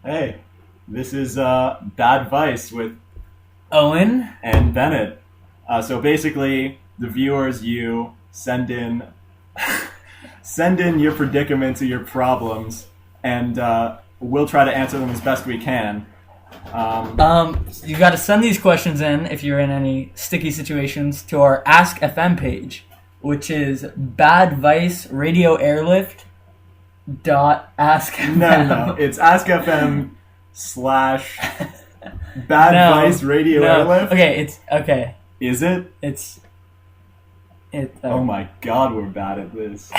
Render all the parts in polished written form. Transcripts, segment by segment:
Hey, this is Badvice with Owen? and Bennett. So basically, the viewers, you send in your predicaments or your problems, and we'll try to answer them as best we can. You got to send these questions in if you're in any sticky situations to our Ask FM page, which is Badvice Radio Airlift dot Ask FM. No, it's AskFM slash Badvice Radio Airlift. Okay, it's okay. Is it? It's it. Oh my God, we're bad at this.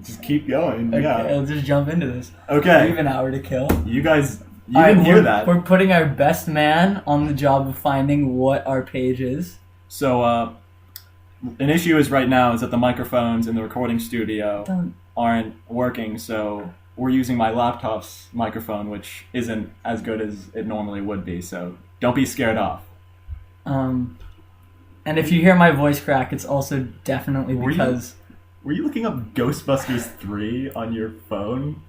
Just keep going. Okay, Yeah. I'll just jump into this. Okay. We have an hour to kill. You guys, you All right, didn't hear that. We're putting our best man on the job of finding what our page is. So, an issue is right now is that the microphones in the recording studio aren't working, so we're using my laptop's microphone, which isn't as good as it normally would be, so don't be scared off. And if you hear my voice crack, it's also definitely because Were you looking up Ghostbusters 3 on your phone?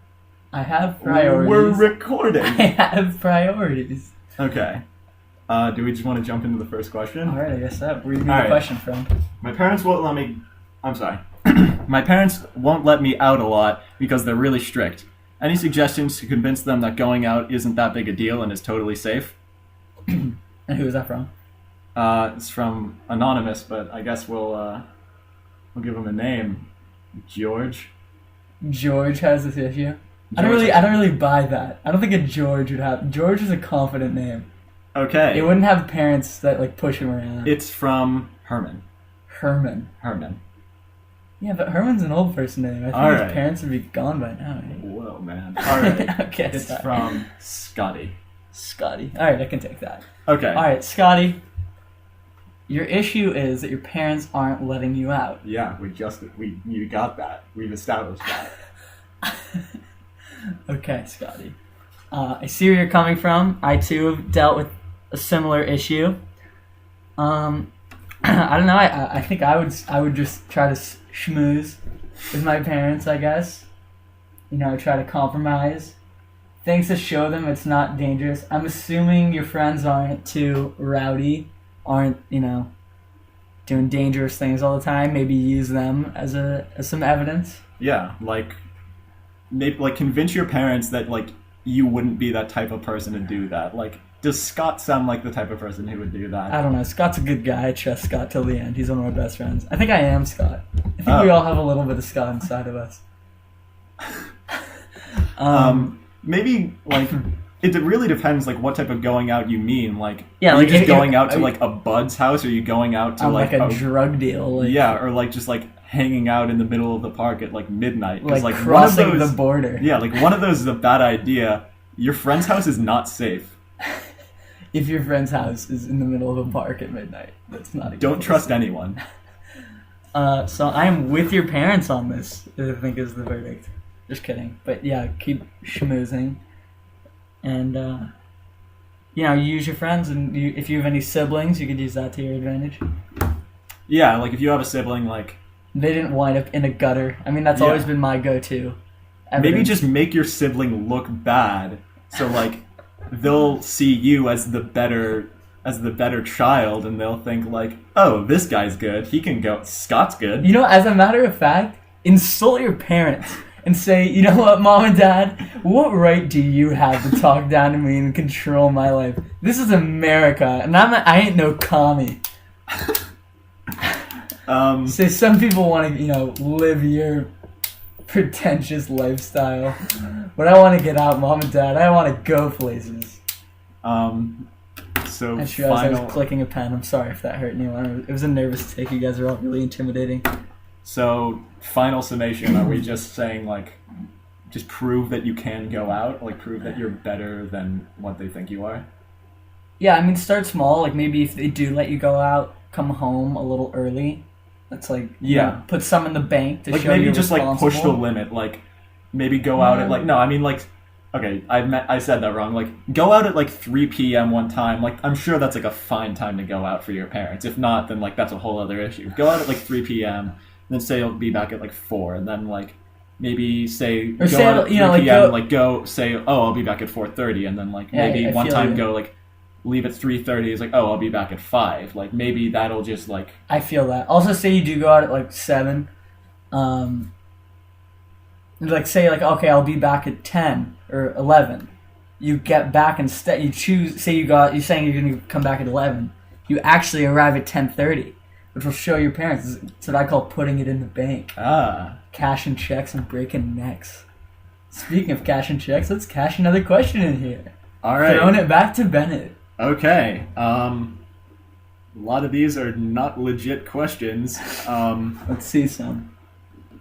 I have priorities. We're recording. I have priorities. Okay. Do we just want to jump into the first question? All right, I guess that. Where do you All the right. question from? My parents won't let me... I'm sorry. My parents won't let me out a lot because they're really strict. Any suggestions to convince them that going out isn't that big a deal and is totally safe? And who is that from? It's from Anonymous, but I guess we'll give him a name. George. George has this issue. I don't George- really buy that. I don't think a George would have. George is a confident name. Okay. It wouldn't have parents that like push him around. It's from Herman. Herman. Herman. Yeah, but Herman's an old person name. I think All his right. parents would be gone by now. Right? Whoa, man. All right. Okay, It's sorry. from Scotty. Scotty. All right, I can take that. Okay. All right, Scotty. Your issue is that your parents aren't letting you out. Yeah, you got that. We've established that. Okay, Scotty. I see where you're coming from. I too have dealt with a similar issue. I don't know. I think I would just try to schmooze with my parents. I guess. You know, try to compromise. Things to show them it's not dangerous. I'm assuming your friends aren't too rowdy, aren't doing dangerous things all the time. Maybe use them as some evidence. Yeah, maybe convince your parents that you wouldn't be that type of person to do that. Does Scott sound like the type of person who would do that? I don't know. Scott's a good guy. I trust Scott till the end. He's one of my best friends. I think I am Scott. I think we all have a little bit of Scott inside of us. Maybe it really depends what type of going out you mean. Yeah, are you just if- going out to are you- a bud's house? Or are you going out to on a drug deal. yeah, or just hanging out in the middle of the park at midnight? 'Cause, one of crossing those, the border. Yeah, one of those is a bad idea. Your friend's house is not safe. If your friend's house is in the middle of a park at midnight, that's not a good Don't place. trust anyone. So I am with your parents on this, I think is the verdict. Just kidding. But yeah, keep schmoozing. And, use your friends, and if you have any siblings, you could use that to your advantage. Yeah, if you have a sibling, They didn't wind up in a gutter. I mean, that's Yeah. always been my go-to. maybe Evidence. just make your sibling look bad, so they'll see you as the better child, and they'll think oh, this guy's good. He can go. Scott's good. As a matter of fact, insult your parents and say, you know what, Mom and Dad, what right do you have to talk down to me and control my life? This is America, and I ain't no commie. Say some people want to, live your pretentious lifestyle, but I want to get out, Mom and Dad. I want to go places. So I just realized I was clicking a pen. I'm sorry if that hurt anyone. It was a nervous take. You guys are all really intimidating. So final summation: are we just saying just prove that you can go out, prove that you're better than what they think you are? Yeah, I mean, start small. Maybe if they do let you go out, come home a little early. That's put some in the bank to show maybe you're just responsible. push the limit. Maybe go out at no, I mean okay, I said that wrong. Go out at 3 p.m. one time. I'm sure that's a fine time to go out for your parents. If not, then that's a whole other issue. Go out at 3 p.m. Then say you'll be back at 4, and then maybe say Or go say, out at 3 you know, like, p.m. go- like go say, oh, I'll be back at 4:30, and then like Yeah, maybe I one feel time you. go like leave at 3:30. It's like, oh, I'll be back at 5. Like maybe that'll just like I feel that. Also, say you do go out at like 7. Like say like, okay, I'll be back at 10 or 11. You get back instead. You choose. Say you're saying you're going to come back at 11. You actually arrive at 10:30, which will show your parents. It's what I call putting it in the bank. Cashing checks and breaking necks. Speaking of cashing checks, let's cash another question in here. All right. Throwing it back to Bennett. Okay. A lot of these are not legit questions. Let's see some.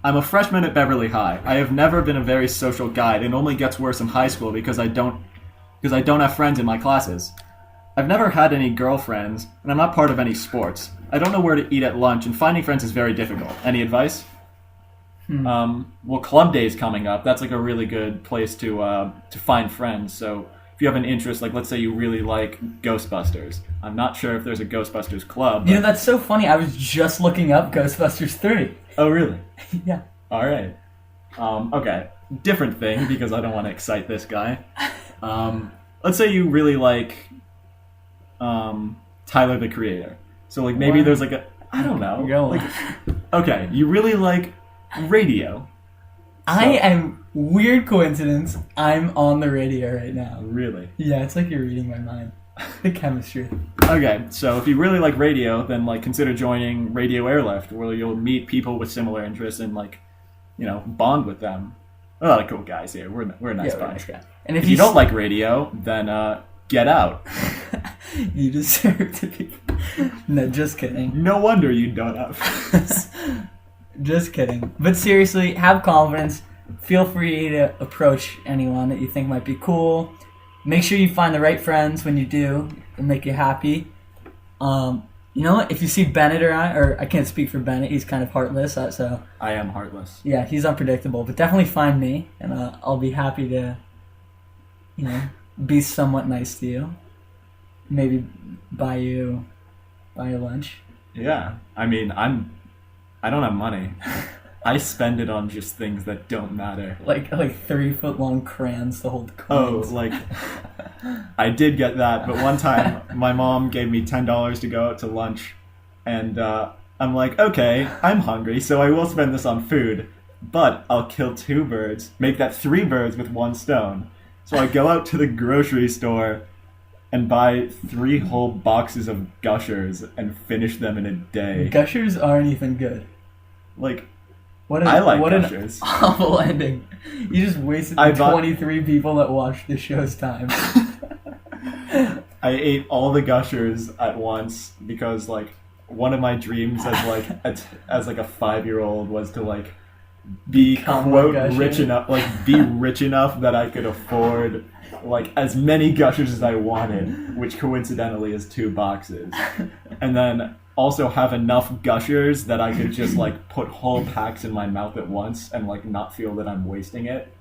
I'm a freshman at Beverly High. I have never been a very social guy. It only gets worse in high school because I don't have friends in my classes. I've never had any girlfriends, and I'm not part of any sports. I don't know where to eat at lunch, and finding friends is very difficult. Any advice? Well, club day's coming up. That's like a really good place to find friends. So if you have an interest, like let's say you really like Ghostbusters. I'm not sure if there's a Ghostbusters club. You know, that's so funny. I was just looking up Ghostbusters 3. Oh, really? Yeah. All right. Okay. Different thing because I don't want to excite this guy. Let's say you really like Tyler the Creator. So like maybe there's like I don't know. Go on. Like, okay, you really like radio. I am, weird coincidence, I'm on the radio right now. Really? Yeah, it's like you're reading my mind. The chemistry. Okay, so if you really like radio, then like consider joining Radio Airlift, where you'll meet people with similar interests and like, you know, bond with them. A lot of cool guys here. We're a nice Yeah, we're a bunch. nice guy. And If you don't like radio, then get out. You deserve to be... No, just kidding. No wonder you don't have friends. Just kidding. But seriously, have confidence. Feel free to approach anyone that you think might be cool. Make sure you find the right friends when you do and make you happy. You know what? If you see Bennett or I can't speak for Bennett, he's kind of heartless. So I am heartless. yeah, he's unpredictable. But definitely find me, and I'll be happy to, you know, be somewhat nice to you. Maybe buy you lunch. Yeah, I mean, I don't have money. I spend it on just things that don't matter. Like 3-foot long crayons to hold Oh, coins. like, I did get that, but one time my mom gave me $10 to go out to lunch, and I'm like, okay, I'm hungry, so I will spend this on food, but I'll kill 2 birds, make that 3 birds with 1 stone. So I go out to the grocery store and buy 3 whole boxes of Gushers and finish them in a day. Gushers aren't even good. Like, I like what Gushers. An awful ending. You just wasted I the bought- 23 people that watched the show's time. I ate all the Gushers at once because like one of my dreams as like as like a 5-year-old was to like be Become a quote Gusher. rich enough, like be rich enough that I could afford like as many Gushers as I wanted, which coincidentally is 2 boxes, and then also have enough Gushers that I could just like put whole packs in my mouth at once and like not feel that I'm wasting it.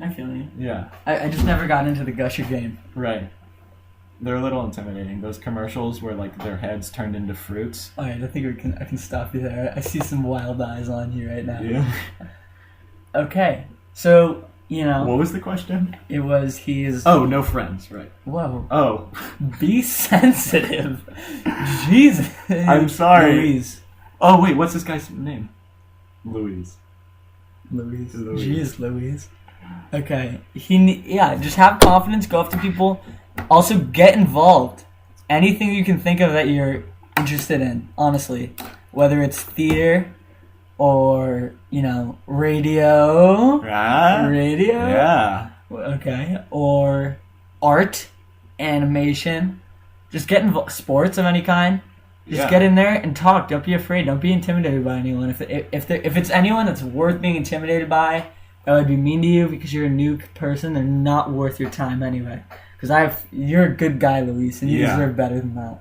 I feel you. Yeah, I just never got into the Gusher game. right. They're a little intimidating. Those commercials where like their heads turned into fruits. Alright, I think I can stop you there. I see some wild eyes on you right now. Yeah. Okay, so, you know, What was the question? it was he's... Oh, no friends, right. Whoa. Oh, Be sensitive. Jesus. I'm sorry. Louise. oh wait, what's this guy's name? Louise. Louise. Louise. Jeez, Louise. Okay. Just have confidence, go up to people. Also, get involved. Anything you can think of that you're interested in, honestly. Whether it's theater or, you know, radio. Radio? Yeah. Okay. Or art, animation. Just get involved. Sports of any kind. Just Yeah. get in there and talk. Don't be afraid. Don't be intimidated by anyone. If it's anyone that's worth being intimidated by, that would be mean to you because you're a new person. They're not worth your time anyway. Because you're a good guy, Luis, and you Yeah. deserve better than that.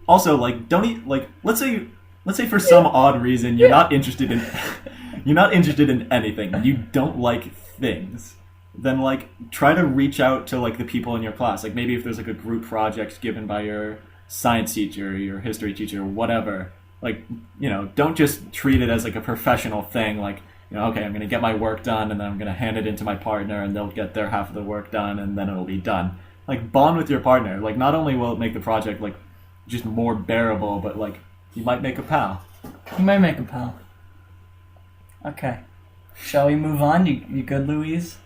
Also, like, don't eat. Like, let's say for some odd reason you're not interested in anything. You don't like things. Then like try to reach out to like the people in your class. Like maybe if there's like a group project given by your science teacher, your history teacher, whatever. Like, you know, don't just treat it as like a professional thing. Like okay, I'm gonna get my work done, and then I'm gonna hand it into my partner, and they'll get their half of the work done, and then it'll be done. Like, bond with your partner. Like, not only will it make the project like just more bearable, but like you might make a pal. You might make a pal. Okay. Shall we move on? You good, Louise?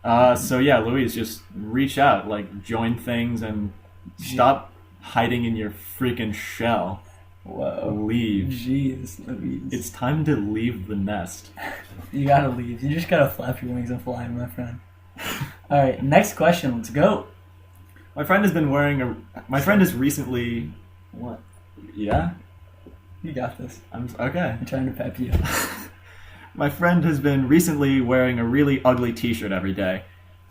So yeah, Louise, just reach out, like join things, and stop hiding in your freaking shell. Whoa. Leave. Jeez, Louise. It's time to leave the nest. You gotta leave. You just gotta flap your wings and fly, my friend. Alright, next question. Let's go. My friend has recently... What? Yeah? You got this. Okay. I'm trying to pep you. My friend has been recently wearing a really ugly t-shirt every day.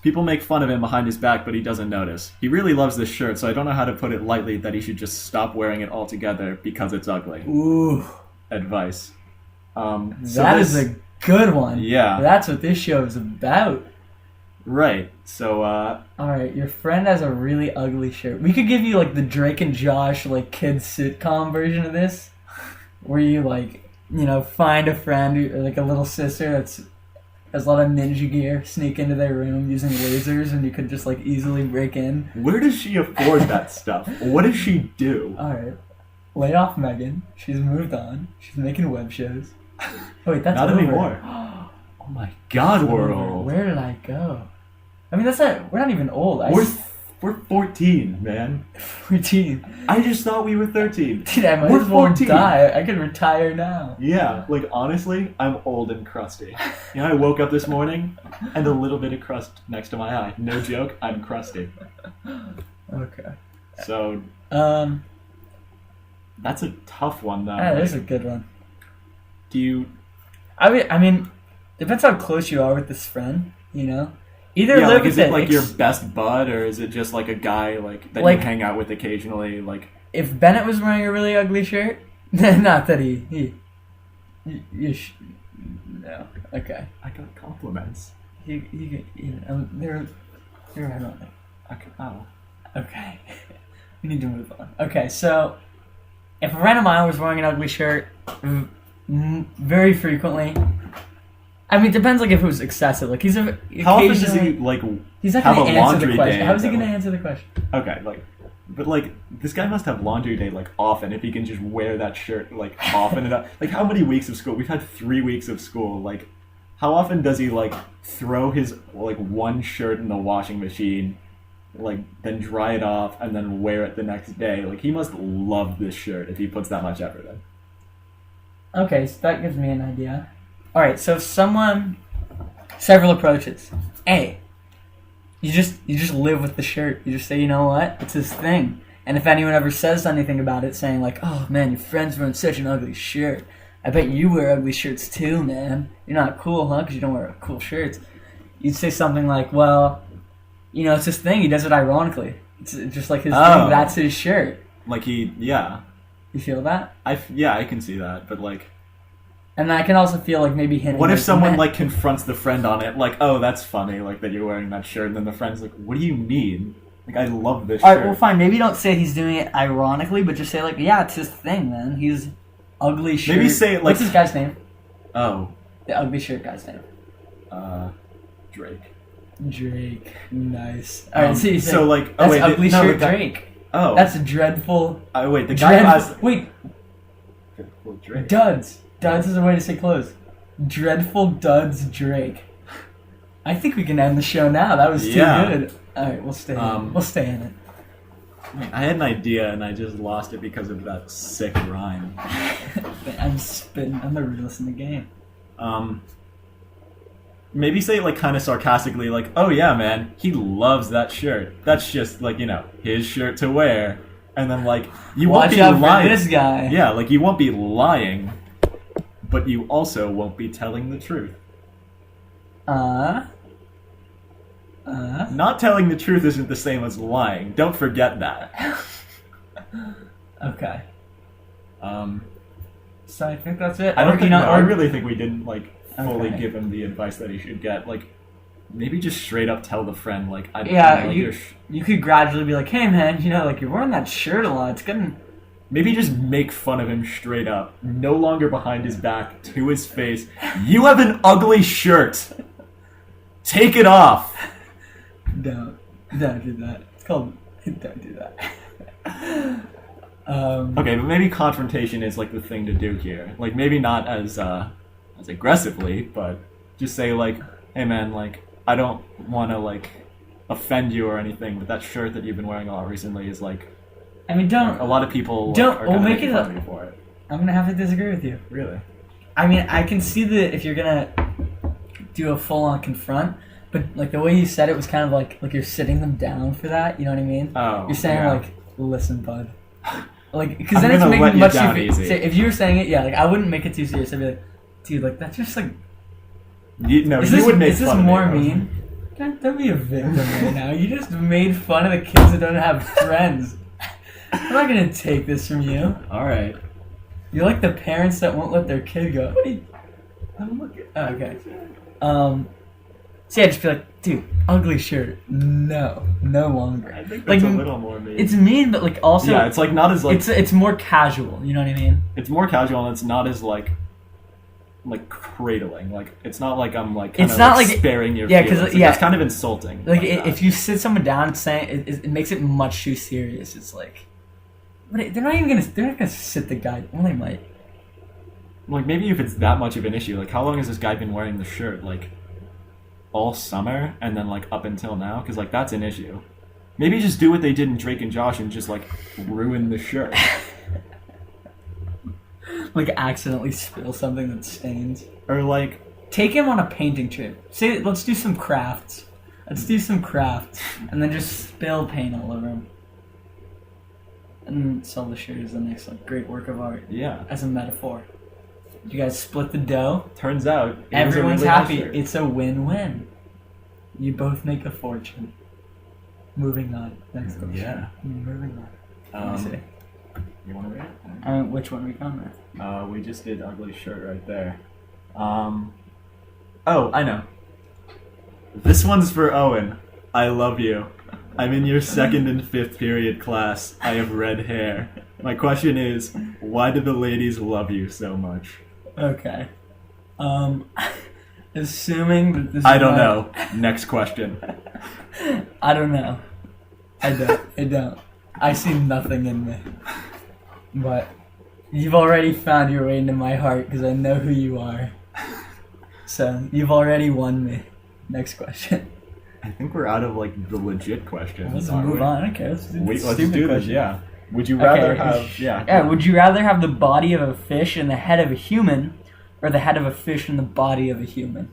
People make fun of him behind his back, but he doesn't notice. He really loves this shirt, so I don't know how to put it lightly that he should just stop wearing it altogether because it's ugly. Ooh. Advice. That is a good one. Yeah. That's what this show is about. Right. So, Alright, your friend has a really ugly shirt. We could give you, like, the Drake and Josh, like, kids sitcom version of this. Where you, like, find a friend, or, like, a little sister that's has a lot of ninja gear, sneak into their room using lasers, and you could just, like, easily break in. Where does she afford that stuff? What does she do? Alright. Lay off Megan. She's moved on. She's making web shows. Oh, wait, that's Not over. anymore. Oh my god, we're old. Where did I go? I mean, we're not even old. We're 14, man. 14. I just thought we were 13. Dude, I might We're as well 14. die. I could retire now. Yeah, like, honestly, I'm old and crusty. I woke up this morning, and a little bit of crust next to my eye. No joke, I'm crusty. Okay. So, that's a tough one, though. That is a good one. Do you... I mean, depends how close you are with this friend, Either Yeah, live like, with is it like your best bud, or is it just like a guy like that you hang out with occasionally? Like, if Bennett was wearing a really ugly shirt, not that no, okay. I got compliments. They're ironic. Okay. Oh. Okay. We need to move on. Okay, so if a friend of mine was wearing an ugly shirt very frequently. I mean, it depends, like, if it was excessive. Like, how often does he, like, he's not have a going to answer the laundry question. day? How is he going to answer the question? Okay, but, this guy must have laundry day, like, often, if he can just wear that shirt, like, often enough. Like, how many weeks of school? We've had 3 weeks of school. Like, how often does he, like, throw his, like, one shirt in the washing machine, like, then dry it off, and then wear it the next day? Like, he must love this shirt if he puts that much effort in. Okay, so that gives me an idea. Alright, so several approaches. A, you just live with the shirt. You just say, you know what, it's his thing. And if anyone ever says anything about it, saying like, oh man, your friend's wearing such an ugly shirt. I bet you wear ugly shirts too, man. You're not cool, huh? Because you don't wear cool shirts. You'd say something like, well, it's his thing. He does it ironically. It's just like his thing. That's his shirt. Like yeah. You feel that? I can see that, but like... And I can also feel like maybe hinting. What if someone like confronts the friend on it, like, oh, that's funny, like that you're wearing that shirt, and then the friend's like, what do you mean? Like, I love this shirt. Alright, well fine, maybe don't say he's doing it ironically, but just say like, yeah, it's his thing, man. He's ugly shirt. Maybe say it like... What's this guy's name? Oh. The ugly shirt guy's name. Drake. Drake. Nice. Alright, so like... That's ugly shirt Drake. Oh. That's a dreadful... Oh, wait, the guy has... Wait. Dreadful Drake. Duds. Duds is a way to say clothes. Dreadful Duds Drake. I think we can end the show now. That was too good. Alright, we'll stay in it. We'll stay in it. I had an idea and I just lost it because of that sick rhyme. I'm spitting. I'm the realest in the game. Maybe say it like kind of sarcastically, like, oh yeah, man, he loves that shirt. That's just like, his shirt to wear. And then like, you won't be lying. Watch out for this guy. Yeah, like you won't be lying, but you also won't be telling the truth. Not telling the truth isn't the same as lying. Don't forget that. Okay. So I think that's it. I really think we didn't like fully Okay. give him the advice that he should get. Like, maybe just straight up tell the friend, like, You could gradually be like, hey man, like you're wearing that shirt a lot. It's maybe just make fun of him straight up. No longer behind his back, to his face. You have an ugly shirt. Take it off. Don't do that. It's called. Don't do that. Okay, but maybe confrontation is like the thing to do here. Like maybe not as aggressively, but just say like, hey man, like I don't want to like offend you or anything, but that shirt that you've been wearing a lot recently is like. I mean, don't. Like, a lot of people don't. are gonna make make it fun of you for it. I'm gonna have to disagree with you. Really? I mean, I can see that if you're gonna do a full-on confront, but like the way you said it was kind of like you're sitting them down for that. You know what I mean? Oh. You're saying yeah. like, listen, bud. Like, because then it's gonna making let it you much down easier. easy. If you were saying it, yeah, like I wouldn't make it too serious. I'd be like, dude, like that's just like. You would make is this fun more of me. mean? Don't be a victim right now. You just made fun of the kids that don't have friends. I'm not gonna take this from you. All right. You're like the parents that won't let their kid go. What are you? I'm looking. Oh, okay. So yeah, just be like, dude, ugly shirt. No longer. I think like, that's a little more mean. It's mean, but like also. Yeah, it's like not as like. It's more casual. You know what I mean? It's more casual and it's not as like cradling. Like it's not like I'm like kind it's of not like like sparing your yeah, feelings. because Like, yeah, it's kind of insulting. Like that. if you sit someone down and saying it makes it much too serious. It's like, but they're not gonna sit the guy. Well, they might. Like maybe if it's that much of an issue, like how long has this guy been wearing the shirt? Like all summer and then like up until now? Because like that's an issue. Maybe just do what they did in Drake and Josh and just like ruin the shirt. Like accidentally spill something that stains. Or like take him on a painting trip. Say let's do some crafts. And then just spill paint all over him. And sell the shirt as the next like great work of art. Yeah. As a metaphor. You guys split the dough. Turns out everyone's really happy. Nice it's a win-win. You both make a fortune. Moving on. Next question. Yeah. Moving on. You want to read it? Which one are we going with? We just did ugly shirt right there. Oh, I know. This one's for Owen. I love you. I'm in your second and fifth period class. I have red hair. My question is, why do the ladies love you so much? Okay. Assuming that this I don't know. Next question. I don't know. I don't. I see nothing in me. But you've already found your way into my heart because I know who you are. So you've already won me. Next question. I think we're out of like the legit questions. Let's move on. Okay, let's do let's do this. Yeah. Would you rather have? Yeah. Would you rather have the body of a fish and the head of a human, or the head of a fish and the body of a human?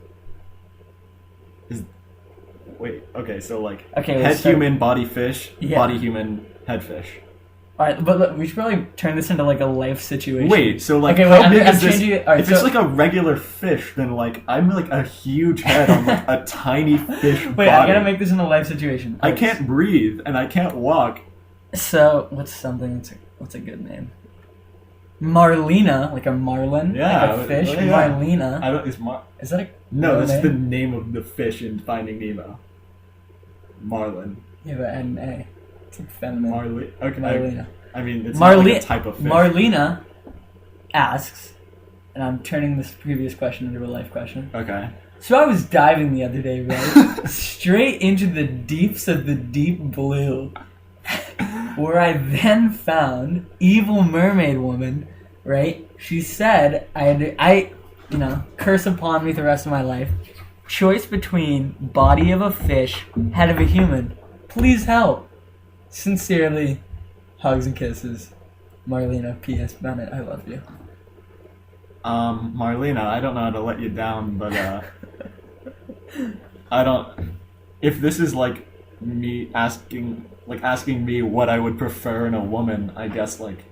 Wait. Okay. So like. Okay. Head human, body fish. Yeah. Body human, head fish. All right, but look, we should probably turn this into like a life situation. Wait, so like, okay, how big is this? Right, if it's like a regular fish, then like I'm like a huge head on like a tiny fish Wait, body. I gotta make this in a life situation. I can't breathe and I can't walk. So what's a good name? Marlena, like a marlin, yeah, like a fish. Yeah. Marlena. Is that a no? That's name? the name of the fish in Finding Nemo. Marlin. Yeah, but and a. It's like feminine. Okay. Marlena. I mean, it's not like a type of fish. Marlena asks, and I'm turning this previous question into a life question. Okay. So I was diving the other day, right? Straight into the deeps of the deep blue, where I then found evil mermaid woman, right? She said, curse upon me the rest of my life. Choice between body of a fish, head of a human. Please help. Sincerely, hugs and kisses. Marlena, P.S. Bennett, I love you. Marlena, I don't know how to let you down, but if this is like me asking me what I would prefer in a woman, I guess like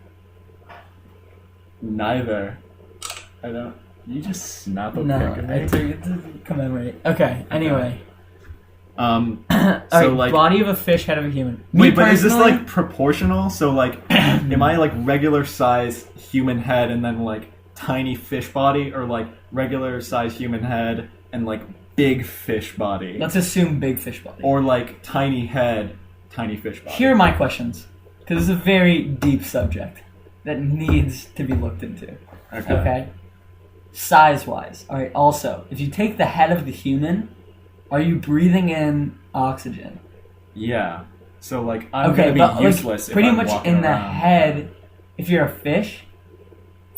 neither. I don't. You just snap a pic of me. I took it to commemorate. Okay. Anyway. So right, like body of a fish, head of a human. Wait, but is this like proportional? So like, am I like regular size human head and then like tiny fish body, or like regular size human head and like big fish body? Let's assume big fish body. Or like tiny head, tiny fish body. Here are my questions, because it's a very deep subject. that needs to be looked into. Okay. Okay? Size-wise. All right, also, if you take the head of the human, are you breathing in oxygen? Yeah. So, like, I'm Okay, going but to be useless if pretty I'm much walking in the around. head, if you're a fish...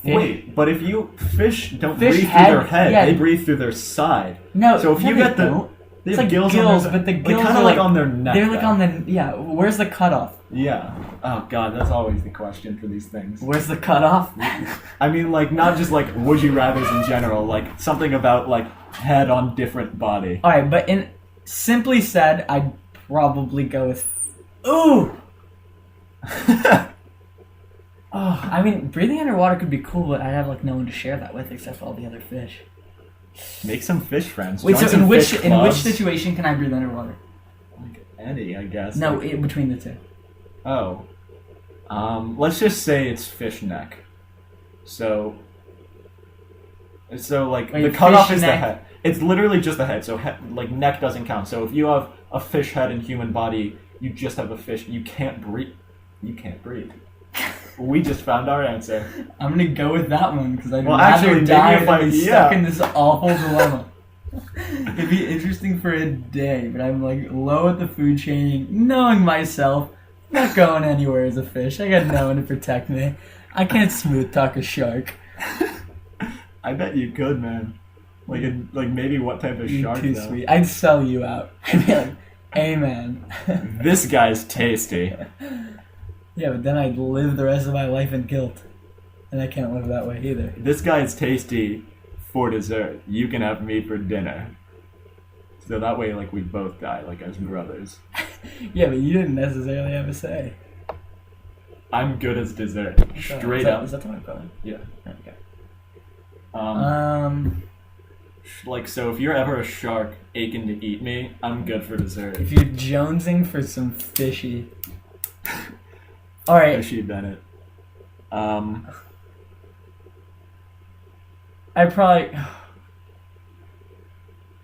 Wait, but if you... Fish don't Fish breathe head- through their head. yeah. They breathe through their side. No, So if no, you they get the... don't. They It's have like gills, gills, on their, but the like, gills kind are of like like- on their neck. They're like though. on the... Yeah, where's the cutoff? Yeah. Oh, God, that's always the question for these things. Where's the cutoff? I mean, like, not just, like, would you rathers in general. Like, something about, like, head on different body. Alright, but in... Simply said, I'd probably go with... Ooh! Oh, I mean, breathing underwater could be cool, but I'd have like no one to share that with except for all the other fish. Make some fish friends. Wait, Join so some in which fish in which clubs. situation can I breathe underwater? Like any, I guess. No, Like, between the two. oh. Let's just say it's fish neck. So like, Wait, the cutoff fish is the neck? head. It's literally just the head, so like, neck doesn't count. So if you have a fish head and human body, you just have a fish. You can't breathe. You can't breathe. We just found our answer. I'm gonna go with that one because I'd Well, rather actually, maybe die if than be stuck yeah. in this awful dilemma. It'd be interesting for a day, but I'm like low at the food chain, knowing myself, not going anywhere as a fish. I got no one to protect me. I can't smooth talk a shark. I bet you could, man. Like, maybe what type of You're shark, too though? sweet. I'd sell you out. I'd be like, hey man. This guy's tasty. Yeah, but then I'd live the rest of my life in guilt. And I can't live that way either. This guy's tasty for dessert. You can have me for dinner. So that way, like, we both die, like, as brothers. Yeah, but you didn't necessarily have a say. I'm good as dessert. Straight up. Is that the one I'm calling? Yeah. Okay. Like, so if you're ever a shark aching to eat me, I'm good for dessert. If you're jonesing for some fishy... Alright, Fishy Bennett. I probably...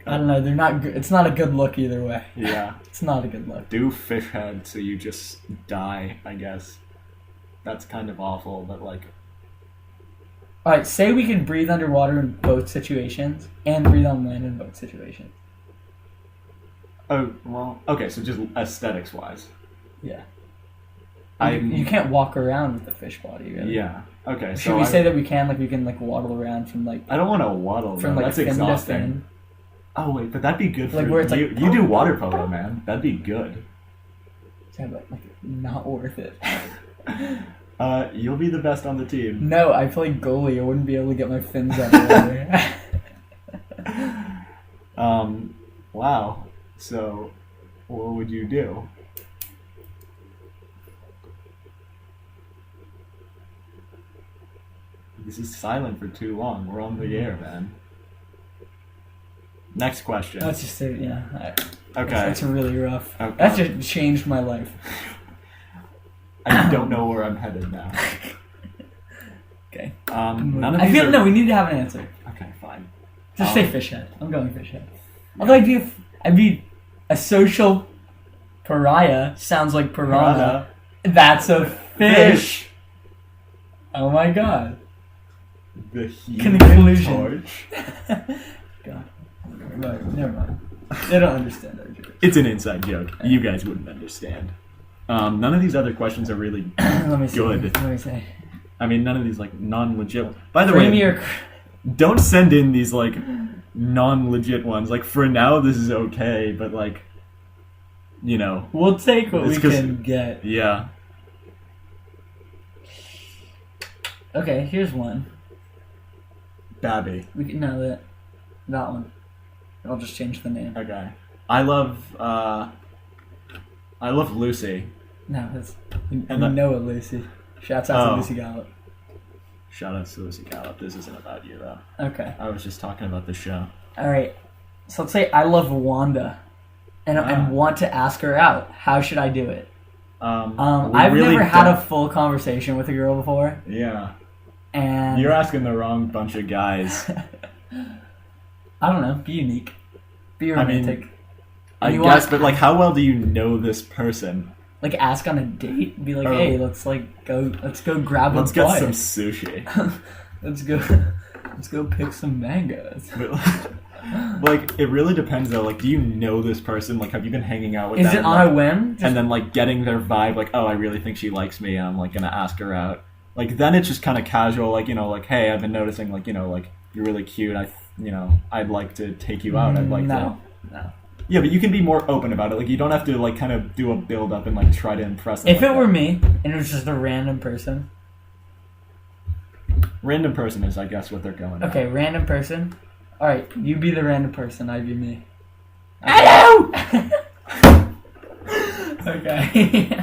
I don't know, they're not good. It's not a good look either way. Yeah. It's not a good look. Do fish head so you just die, I guess. That's kind of awful, but like... Alright, say we can breathe underwater in both situations, and breathe on land in both situations. Oh, well, okay, so just aesthetics-wise. Yeah. I'm... You can't walk around with the fish body, really. Yeah. Okay, Should so we say that we can, like, we can, like, waddle around from, like... I don't want to waddle, From, though. like, That's fin to exhausting. fin. Oh, wait, but that'd be good Like, for... where it's you, like- you do water polo, man. That'd be good. Yeah, but, like, not worth it. You'll be the best on the team. No, I play goalie. I wouldn't be able to get my fins out of the water. Wow. So, what would you do? This is silent for too long. We're on the air, man. Next question. That's just it, yeah. Okay. That's really rough. Okay. That just changed my life. I don't know where I'm headed now. Okay. None of I these feel are... no. We need to have an answer. Okay, fine. Just say fish head. I'm going fish head. Although I'd be a social pariah. Sounds like piranha. That's a fish. Oh my god. The human Conclusion. torch. God. Never mind. They don't understand our joke. It's an inside joke. You guys wouldn't understand. None of these other questions are really Let me see. good. Let me say. I mean, none of these, like, non-legit... By the Frame way, your... don't send in these, like, non-legit ones. Like, for now, this is okay, but, like, you know. We'll take what It's we 'cause- can get. Yeah. Okay, here's one. Babby. We can that one. I'll just change the name. Okay. I love Lucy. No, that's we And that- know it, Lucy. Shouts out to Oh. Lucy Gallup. Shout out to Lucy Gallup. This isn't about you, though. Okay. I was just talking about the show. All right. So let's say I love Wanda, and want to ask her out. How should I do it? We I've really never had don't- a full conversation with a girl before, Yeah. and You're asking the wrong bunch of guys. I don't know. Be unique. Be I mean, romantic. I You guess, want- but, like, how well do you know this person? Like ask on a date, be like, hey, let's go grab let's a get bite. some sushi. let's go pick some mangoes. Like, it really depends though. Like, do you know this person? Like, have you been hanging out with them? Is it on a whim? And then like getting their vibe, like, oh, I really think she likes me, and I'm like gonna ask her out. Like, then it's just kind of casual, like, like, hey, I've been noticing, like, like, you're really cute. I'd like to take you out. I'd like to. No. Yeah, but you can be more open about it. Like, you don't have to, like, kind of do a build-up and, like, try to impress them. If it were me, and it was just a random person. Random person is, I guess, what they're going Okay, random person. All right, you be the random person. I'd be me. Hello! Okay.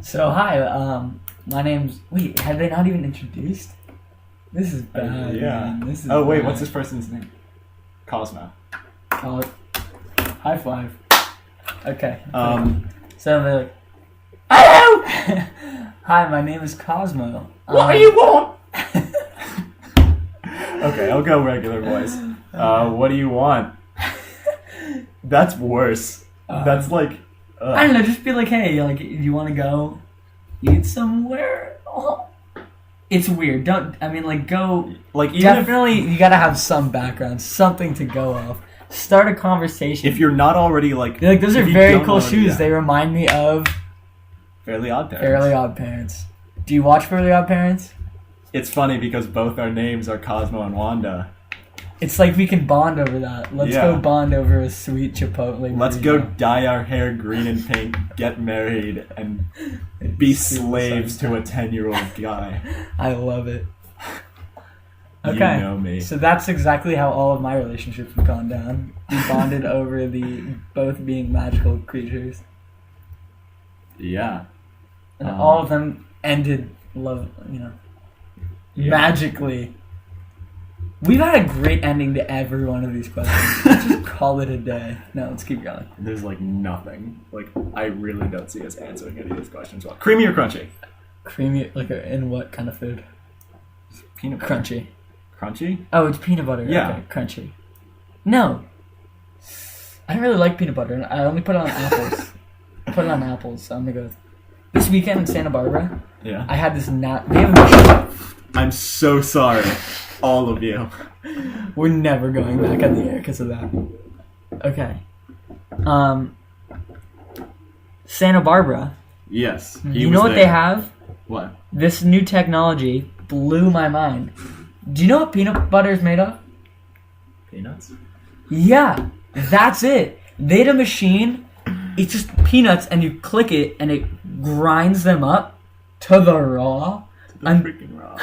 So, hi, my name's... Wait, have they not even introduced? This is bad. Yeah. Man. This is wait, bad. what's this person's name? Cosmo. High five. Okay. So they're like, hello! Hi, my name is Cosmo. What do you want? Okay, I'll go regular voice. What do you want? That's worse. That's like... I don't know, just be like, hey, like, you want to go eat somewhere? Oh. It's weird. Go. Like, definitely, you gotta have some background, something to go off. Start a conversation. If you're not already like... those are very cool shoes. Yeah. They remind me of... Fairly Odd Parents. Fairly Odd Parents. Do you watch Fairly Odd Parents? It's funny because both our names are Cosmo and Wanda. It's like we can bond over that. Let's go bond over a sweet Chipotle. Let's go dye our hair green and pink, get married, and be slaves to a 10-year-old guy. I love it. Okay. You know me. So that's exactly how all of my relationships have gone down. We bonded over the both being magical creatures. Yeah. And all of them ended magically. We've had a great ending to every one of these questions. Let's just call it a day. No, let's keep going. There's like nothing. Like, I really don't see us answering any of these questions well. Creamy or crunchy? Creamy, like in what kind of food? Peanut butter. Crunchy. Crunchy? Oh, it's peanut butter. Yeah. Okay, crunchy. No. I don't really like peanut butter. I only put it on apples. I put it on apples, so I'm gonna go with... This weekend in Santa Barbara, I had this I'm so sorry. All of you. We're never going back on the air because of that. Okay. Santa Barbara. Yes. You know what they have? What? This new technology blew my mind. Do you know what peanut butter is made of? Peanuts? Yeah, that's it. They had a machine. It's just peanuts, and you click it, and it grinds them up to the raw. Freaking raw.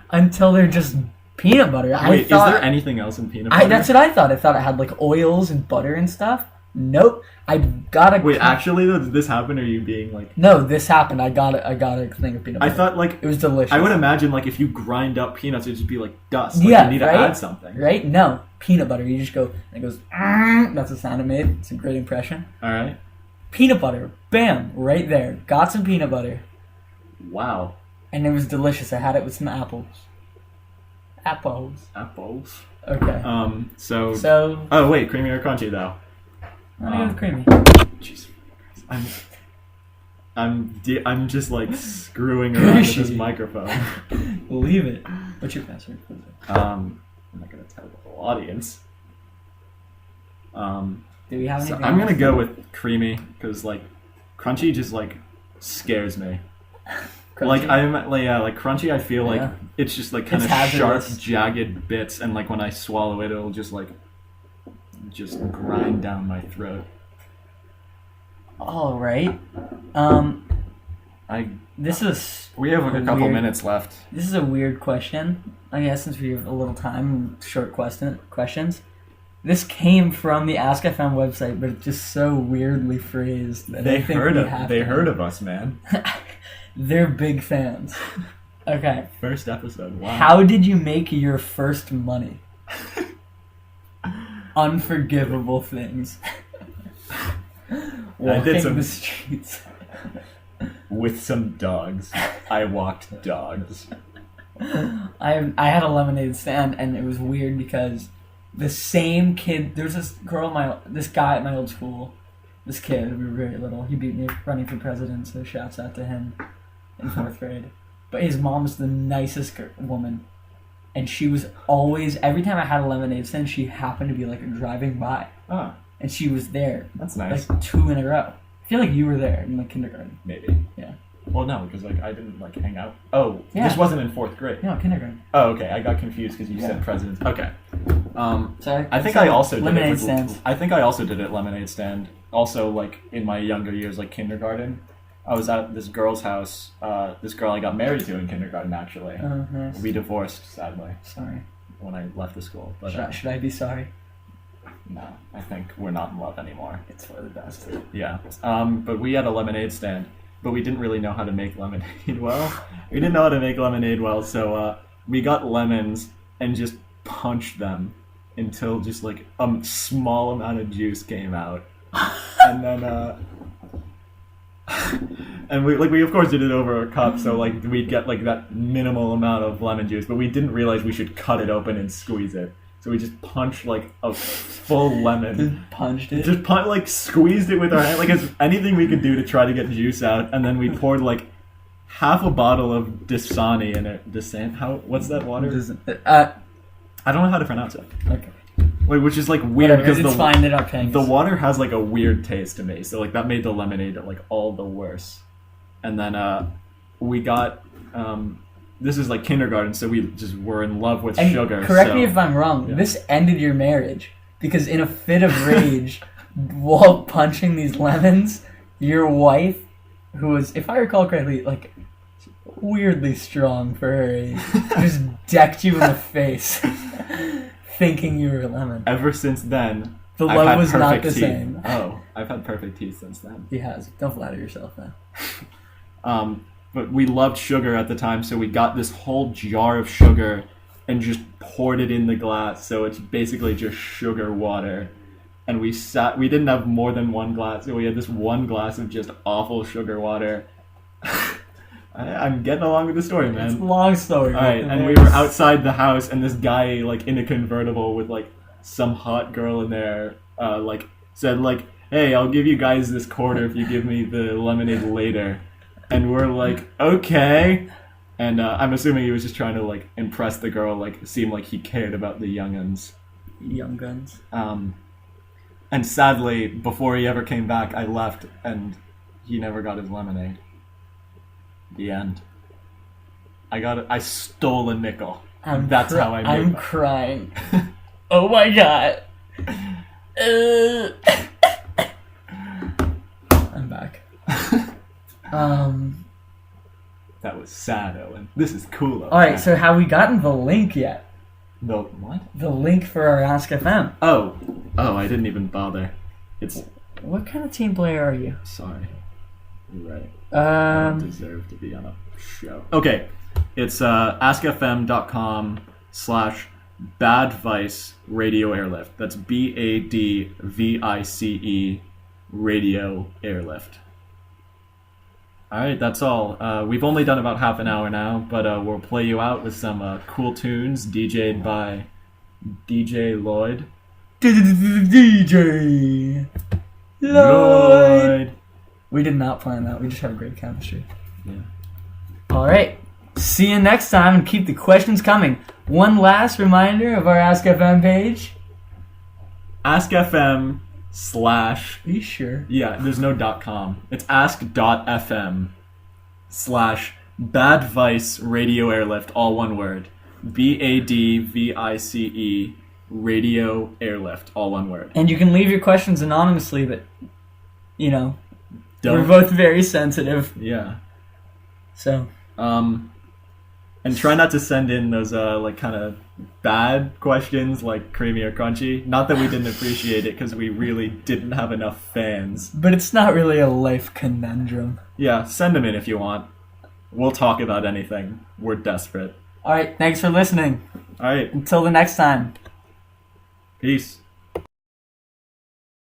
Until they're just peanut butter. Wait, is there anything else in peanut butter? That's what I thought. I thought it had like oils and butter and stuff. Nope. I got a... Wait, actually, did this happen, or are you being like... No, this happened. I got a thing of peanut butter. I thought, like... It was delicious. I would imagine, like, if you grind up peanuts, it'd just be, like, dust. Like, you need to add something. Right? No. Peanut butter. You just go... And it goes... That's the sound it made. It's a great impression. All right. Peanut butter. Bam. Right there. Got some peanut butter. Wow. And it was delicious. I had it with some apples. Apples. Okay. So... Oh, wait. Creamy or crunchy, though? I'm gonna go with creamy. Jeez. I'm just like screwing around with this microphone. Believe it. What's your password? I'm not gonna tell the whole audience. Do we have anything? I'm gonna go with creamy because like crunchy just like scares me. Crunchy? Like crunchy. I feel like it's just like kind of sharp, jagged bits, and like when I swallow it, it'll just grind down my throat. All right. We have a couple minutes left. This is a weird question. I guess since we have a little time, short questions. This came from the Ask FM website, but it's just so weirdly phrased. That They heard of us, man. They're big fans. Okay. First episode. Wow. How did you make your first money? Unforgivable things. Walking the streets. With some dogs. I walked dogs. I had a lemonade stand, and it was weird because the same kid... There was this guy at my old school This kid, we were very little. He beat me running for president, so shouts out to him in 4th grade. But his mom was the nicest woman. And she was always, every time I had a lemonade stand, she happened to be like driving by. Oh. And she was there. That's nice. Like 2 in a row. I feel like you were there in like kindergarten. Maybe. Yeah. Well, no, because like I didn't like hang out. Oh, Yeah. This wasn't in 4th grade. No, kindergarten. Oh, okay. I got confused because you said presidents. Okay. Sorry. I think I also did lemonade it. stands. I think I also did it at lemonade stand. Also, like in my younger years, like kindergarten, I was at this girl's house. This girl I got married to in kindergarten. Actually, Nice. we divorced sadly Sorry. when I left the school. But Should I be sorry? no, I think we're not in love anymore. It's for the best. Yeah. But we had a lemonade stand, but we didn't really know how to make lemonade well. We didn't know how to make lemonade well, so we got lemons and just punched them until just like a small amount of juice came out, and then and we of course did it over a cup, so like we'd get like that minimal amount of lemon juice, but we didn't realize we should cut it open and squeeze it. So we just punched like a full lemon. Just punched it? Just like squeezed it with our hand, like it's anything we could do to try to get juice out, and then we poured like half a bottle of Dasani in it. What's that water? I don't know how to pronounce it. Okay. Like, which is like weird because the water has like a weird taste to me. So like that made the lemonade like all the worse. And then we got this is like kindergarten, so we just were in love with sugar. Correct me if I'm wrong. Yeah. This ended your marriage because in a fit of rage, while punching these lemons, your wife, who was, if I recall correctly, like weirdly strong for her age, just decked you in the face, thinking you were a lemon. Ever since then, the love was not the same. Oh, I've had perfect teeth since then. He has. Don't flatter yourself now. But we loved sugar at the time, so we got this whole jar of sugar and just poured it in the glass. So it's basically just sugar water. And we didn't have more than one glass, so we had this one glass of just awful sugar water. I'm getting along with the story, man. It's a long story. All right, and we were outside the house, and this guy, like, in a convertible with, like, some hot girl in there, like, said, like, hey, I'll give you guys this quarter if you give me the lemonade later. And we're like, okay. And I'm assuming he was just trying to, like, impress the girl, like, seem like he cared about the young'uns. Young guns. And sadly, before he ever came back, I left, and he never got his lemonade. The end. I stole a nickel. That's how I made I'm crying. Oh my god. I'm back. That was sad, Owen. This is cool. Alright, so have we gotten the link yet? The what? The link for our Ask FM. Oh, I didn't even bother. What kind of team player are you? Sorry. You're right. I don't deserve to be on a show. Okay, it's askfm.com/Badvice Radio Airlift. That's BADVICE Radio Airlift. Alright, that's all. We've only done about half an hour now, but we'll play you out with some cool tunes DJ'd by DJ Lloyd. DJ Lloyd! We did not plan that. We just have a great chemistry. Yeah. Alright. See you next time and keep the questions coming. One last reminder of our Ask FM page. AskFM/ Are you sure? Yeah, there's no .com. It's ask.fm/Badvice Radio Airlift, all one word. BADVICE Radio Airlift, all one word. And you can leave your questions anonymously, but, you know, we're both very sensitive. Yeah. So. And try not to send in those, like, kind of bad questions, like creamy or crunchy. Not that we didn't appreciate it, because we really didn't have enough fans. But it's not really a life conundrum. Yeah, send them in if you want. We'll talk about anything. We're desperate. Alright, thanks for listening. Alright. Until the next time. Peace.